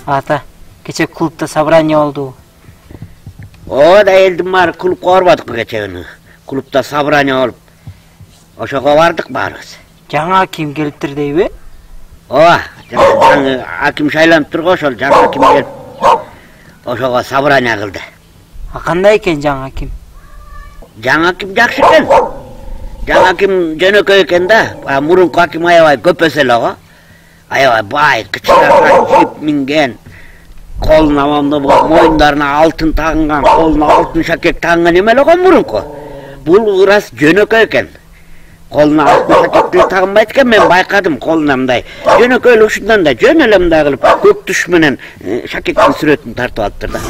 Ата, кече клубта собрание болду. Да элдин баары клубка барбадыкпы кече күнү. Клубта собрание болуп. Ошого бардык баарыбыз. Жаңа аким келиптир дейби? Жаңы аким шайланып турго, ошол жаңы аким келип ошого собрание кылды. Кандай экен жаңа аким? Жаңы аким жакшы экен. Жаңы аким жөнөкөй экен да. Мурунку аким аябай көпөс эле го. Аябай бай, кычкырган, жип минген. Колуна моюндарына алтын тагынган, колуна алтын шакек тагынган эме эле го мурунку. Бул ырас жөнөкөй экен. Колуна алтын шакекти тагынбайт экен, мен байкадым колуна мындай. Жөнөкөй эле ушундан да жөн эле мындай кылып көк туш менен шакектин сүрөтүн тартып алыптыр да.